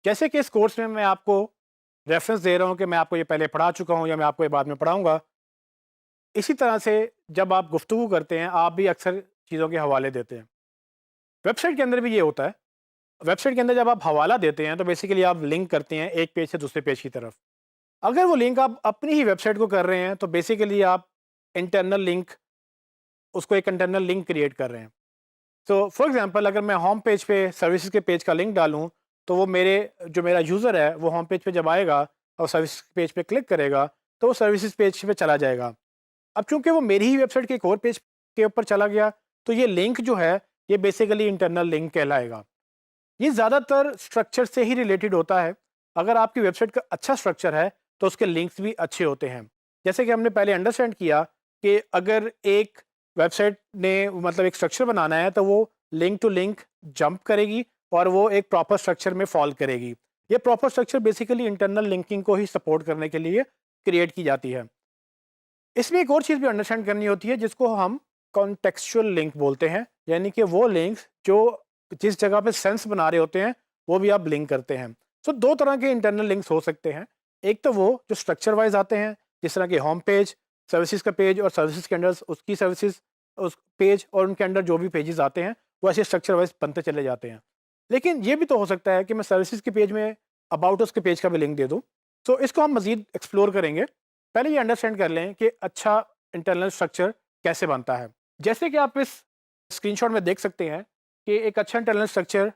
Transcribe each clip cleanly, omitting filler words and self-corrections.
जैसे कि इस कोर्स में मैं आपको रेफरेंस दे रहा हूँ कि मैं आपको ये पहले पढ़ा चुका हूँ या मैं आपको ये बाद में पढ़ाऊँगा। इसी तरह से जब आप गुफ्तगू करते हैं, आप भी अक्सर चीज़ों के हवाले देते हैं। वेबसाइट के अंदर भी ये होता है। वेबसाइट के अंदर जब आप हवाला देते हैं, तो बेसिकली आप लिंक करते हैं एक पेज से दूसरे पेज की तरफ। अगर वो लिंक आप अपनी ही वेबसाइट को कर रहे हैं, तो बेसिकली आप इंटरनल लिंक उसको एक इंटरनल लिंक क्रिएट कर रहे हैं। तो फॉर एग्जांपल अगर मैं होम पेज पे सर्विसेज के पेज का लिंक डालूँ, तो वो मेरा यूज़र है, वो होम पेज पे जब आएगा और सर्विस पेज पे क्लिक करेगा, तो वो सर्विसेज पेज पे चला जाएगा। अब चूंकि वो मेरी ही वेबसाइट के एक और पेज के ऊपर चला गया, तो ये लिंक जो है, ये बेसिकली इंटरनल लिंक कहलाएगा। ये ज़्यादातर स्ट्रक्चर से ही रिलेटेड होता है। अगर आपकी वेबसाइट का अच्छा स्ट्रक्चर है, तो उसके लिंक्स भी अच्छे होते हैं। जैसे कि हमने पहले अंडरस्टैंड किया कि अगर एक वेबसाइट ने मतलब एक स्ट्रक्चर बनाना है, तो वो लिंक टू लिंक जंप करेगी और वो एक प्रॉपर स्ट्रक्चर में फॉल करेगी। ये proper structure basically internal linking को ही सपोर्ट करने के लिए क्रिएट की जाती है। इसमें एक और चीज़ भी अंडरस्टैंड करनी होती है, जिसको हम कॉन्टेक्सचुअल लिंक बोलते हैं। यानी कि वो लिंक्स जो जिस जगह पे सेंस बना रहे होते हैं, वो भी आप लिंक करते हैं। सो दो तरह के इंटरनल लिंक्स हो सकते हैं। एक तो वो जो स्ट्रक्चर वाइज आते हैं, जिस तरह के होम पेज, सर्विसेज का पेज और सर्विसेज के अंडर उसकी सर्विसेज उस पेज और उनके अंडर जो भी पेजेस आते हैं, वो ऐसे स्ट्रक्चर वाइज बनते चले जाते हैं। लेकिन ये भी तो हो सकता है कि मैं सर्विसेज के पेज में अबाउट अस के पेज का भी लिंक दे दूँ। तो इसको हम मज़ीद एक्सप्लोर करेंगे। पहले ये अंडरस्टैंड कर लें कि अच्छा इंटरनल स्ट्रक्चर कैसे बनता है। जैसे कि आप इस स्क्रीनशॉट में देख सकते हैं कि एक अच्छा इंटरनल स्ट्रक्चर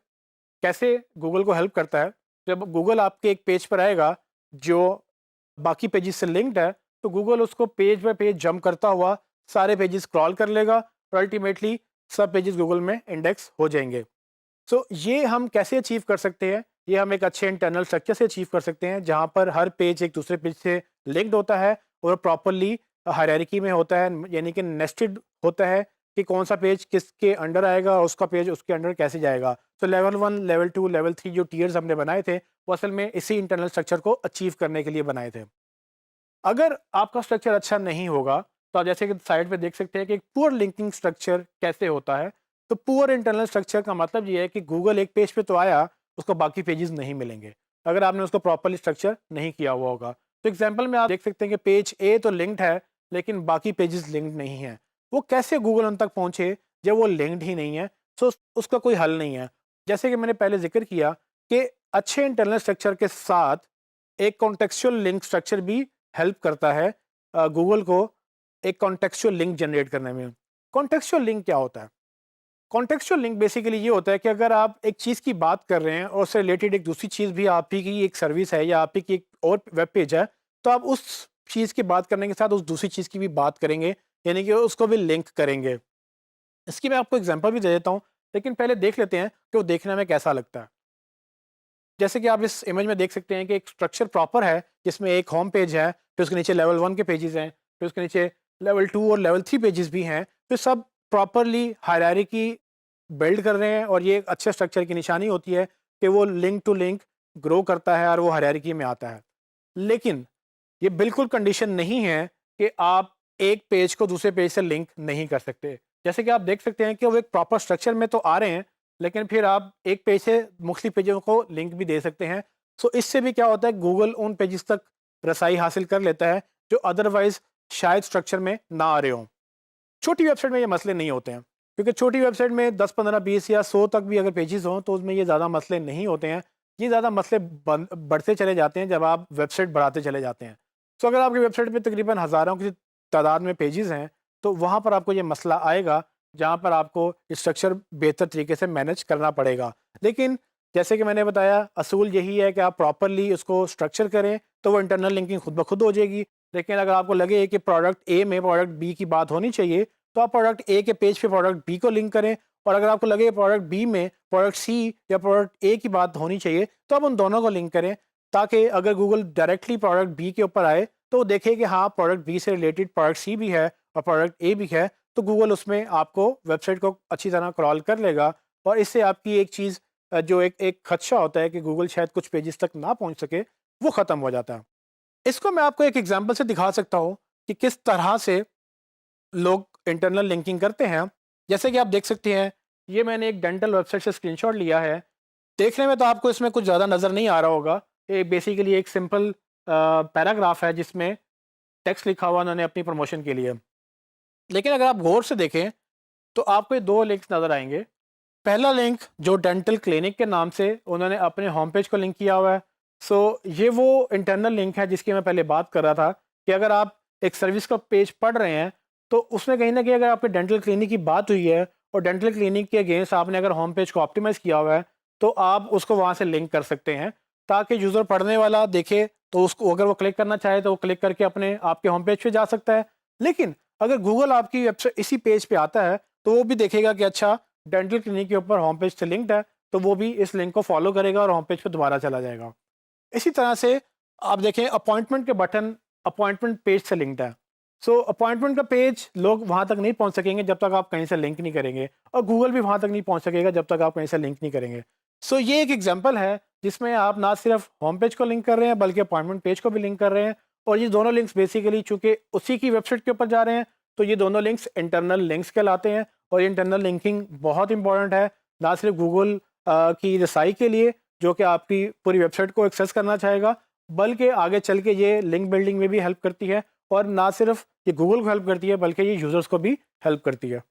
कैसे गूगल को हेल्प करता है। जब गूगल आपके एक पेज पर आएगा जो बाकी पेजेस से लिंक्ड है, तो गूगल उसको पेज बाय पेज जंप करता हुआ सारे पेजेस स्क्रॉल कर लेगा और अल्टीमेटली सब पेजेस गूगल में इंडेक्स हो जाएंगे। सो ये हम कैसे अचीव कर सकते हैं? ये हम एक अच्छे इंटरनल स्ट्रक्चर से अचीव कर सकते हैं, जहाँ पर हर पेज एक दूसरे पेज से लिंक्ड होता है और प्रॉपरली हायरार्की में होता है, यानी कि नेस्टेड होता है कि कौन सा पेज किसके अंडर आएगा और उसका पेज उसके अंडर कैसे जाएगा। तो लेवल 1, लेवल 2, लेवल 3 जो टियर्स हमने बनाए थे, वो असल में इसी इंटरनल स्ट्रक्चर को अचीव करने के लिए बनाए थे। अगर आपका स्ट्रक्चर अच्छा नहीं होगा, तो आप जैसे कि साइड पे देख सकते हैं कि एक पुअर लिंकिंग स्ट्रक्चर कैसे होता है। तो पुअर इंटरनल स्ट्रक्चर का मतलब ये है कि गूगल एक पेज पे तो आया, उसको बाकी पेजेस नहीं मिलेंगे, अगर आपने उसको प्रॉपर्ली स्ट्रक्चर नहीं किया हुआ होगा। तो एग्जाम्पल में आप देख सकते हैं कि पेज ए तो लिंक्ड है, लेकिन बाकी पेजेस लिंक्ड नहीं है। वो कैसे गूगल उन तक पहुंचे जब वो लिंक्ड ही नहीं है? सो उसका कोई हल नहीं है। जैसे कि मैंने पहले जिक्र किया कि अच्छे इंटरनल स्ट्रक्चर के साथ एक कॉन्टेक्सचुअल लिंक स्ट्रक्चर भी हेल्प करता है गूगल को एक कॉन्टेक्सचुअल लिंक जनरेट करने में। कॉन्टेक्सचुअल लिंक क्या होता है? कॉन्टेक्सचुअल लिंक बेसिकली ये होता है कि अगर आप एक चीज़ की बात कर रहे हैं और उससे रिलेटेड एक दूसरी चीज़ भी आप ही की एक सर्विस है या आप ही की एक और वेब पेज है, तो आप उस चीज़ की बात करने के साथ उस दूसरी चीज़ की भी बात करेंगे, यानी कि उसको भी लिंक करेंगे। इसकी मैं आपको एग्जांपल भी दे देता हूँ, लेकिन पहले देख लेते हैं कि वो देखने में कैसा लगता है। जैसे कि आप इस इमेज में देख सकते हैं कि एक स्ट्रक्चर प्रॉपर है, जिसमें एक होम पेज है, फिर उसके नीचे लेवल 1 के पेजेस हैं, फिर उसके नीचे लेवल 2 और लेवल 3 पेजेस भी हैं। तो सब प्रॉपरली हायरार्की बिल्ड कर रहे हैं और ये एक अच्छे स्ट्रक्चर की निशानी होती है कि वो लिंक टू लिंक ग्रो करता है और वो हायरार्की में आता है। लेकिन ये बिल्कुल कंडीशन नहीं है कि आप एक पेज को दूसरे पेज से लिंक नहीं कर सकते। जैसे कि आप देख सकते हैं कि वो एक प्रॉपर स्ट्रक्चर में तो आ रहे हैं, लेकिन फिर आप एक पेज से मुख्तलिफ पेजों को लिंक भी दे सकते हैं। सो इससे भी क्या होता है, गूगल उन पेजेस तक रसाई हासिल कर लेता है जो अदरवाइज शायद स्ट्रक्चर में ना आ रहे हों। छोटी वेबसाइट में ये मसले नहीं होते हैं, क्योंकि छोटी वेबसाइट में 10, 15, 20 या 100 तक भी अगर पेजेस हों, तो उसमें ये ज़्यादा मसले नहीं होते हैं। ये ज़्यादा मसले बढ़ते चले जाते हैं जब आप वेबसाइट बढ़ाते चले जाते हैं। तो अगर आपकी वेबसाइट पे तकरीबन हज़ारों की तादाद में पेजेस हैं, तो वहाँ पर आपको ये मसला आएगा, जहाँ पर आपको स्ट्रक्चर बेहतर तरीके से मैनेज करना पड़ेगा। लेकिन जैसे कि मैंने बताया, असूल यही है कि आप प्रॉपरली उसको स्ट्रक्चर करें, तो वो इंटरनल लिंकिंग खुद ब खुद हो जाएगी। लेकिन अगर आपको लगे कि प्रोडक्ट ए में प्रोडक्ट बी की बात होनी चाहिए, तो आप प्रोडक्ट ए के पेज पे प्रोडक्ट बी को लिंक करें, और अगर आपको लगे प्रोडक्ट बी में प्रोडक्ट सी या प्रोडक्ट ए की बात होनी चाहिए, तो आप उन दोनों को लिंक करें, ताकि अगर गूगल डायरेक्टली प्रोडक्ट बी के ऊपर आए, तो वो देखे कि हाँ, प्रोडक्ट बी से रिलेटेड प्रोडक्ट सी भी है और प्रोडक्ट ए भी है, तो गूगल उसमें आपको वेबसाइट को अच्छी तरह क्रॉल कर लेगा। और इससे आपकी एक चीज़ जो एक एक खदशा होता है कि गूगल शायद कुछ पेजेस तक ना पहुंच सके, वो ख़त्म हो जाता है। इसको मैं आपको एक एग्जांपल से दिखा सकता हूँ कि किस तरह से लोग इंटरनल लिंकिंग करते हैं। जैसे कि आप देख सकते हैं, ये मैंने एक डेंटल वेबसाइट से स्क्रीनशॉट लिया है। देखने में तो आपको इसमें कुछ ज़्यादा नज़र नहीं आ रहा होगा। ये बेसिकली एक सिंपल पैराग्राफ है जिसमें टेक्स्ट लिखा हुआ उन्होंने अपनी प्रमोशन के लिए। लेकिन अगर आप गौर से देखें तो आपको ये 2 लिंक्स नज़र आएँगे। पहला लिंक जो डेंटल क्लिनिक के नाम से उन्होंने अपने होम पेज को लिंक किया हुआ है। सो ये वो इंटरनल लिंक है जिसकी मैं पहले बात कर रहा था कि अगर आप एक सर्विस का पेज पढ़ रहे हैं तो उसमें कहीं ना कहीं अगर आपके डेंटल क्लिनिक की बात हुई है और डेंटल क्लिनिक के अगेंस्ट आपने अगर होम पेज को ऑप्टिमाइज़ किया हुआ है तो आप उसको वहाँ से लिंक कर सकते हैं ताकि यूज़र पढ़ने वाला देखे तो उसको अगर वो क्लिक करना चाहे तो वो क्लिक करके अपने आपके होम पेज पे जा सकता है। लेकिन अगर गूगल आपकी वेबसाइट इसी पेज पे आता है तो वो भी देखेगा कि अच्छा डेंटल क्लिनिक के ऊपर होम पेज से लिंक्ड है, तो वो भी इस लिंक को फॉलो करेगा और होम पेज पे दोबारा चला जाएगा। इसी तरह से आप देखें अपॉइंटमेंट के बटन अपॉइंटमेंट पेज से लिंक्ड है। सो अपॉइंटमेंट का पेज लोग वहाँ तक नहीं पहुँच सकेंगे जब तक आप कहीं से लिंक नहीं करेंगे और गूगल भी वहाँ तक नहीं पहुँच सकेगा जब तक आप कहीं से लिंक नहीं करेंगे। सो ये एक एग्जाम्पल है जिसमें आप ना सिर्फ होम पेज को लिंक कर रहे हैं बल्कि अपॉइंटमेंट पेज को भी लिंक कर रहे हैं और ये दोनों लिंक्स बेसिकली चूँकि उसी की वेबसाइट के ऊपर जा रहे हैं तो ये दोनों लिंक्स इंटरनल लिंक्स कहलाते हैं और ये इंटरनल लिंकिंग बहुत इंपॉर्टेंट है ना सिर्फ गूगल की रसाई के लिए जो कि आपकी पूरी वेबसाइट को एक्सेस करना चाहेगा बल्कि आगे चल के ये लिंक बिल्डिंग में भी हेल्प करती है और ना सिर्फ ये गूगल को हेल्प करती है बल्कि ये यूज़र्स को भी हेल्प करती है।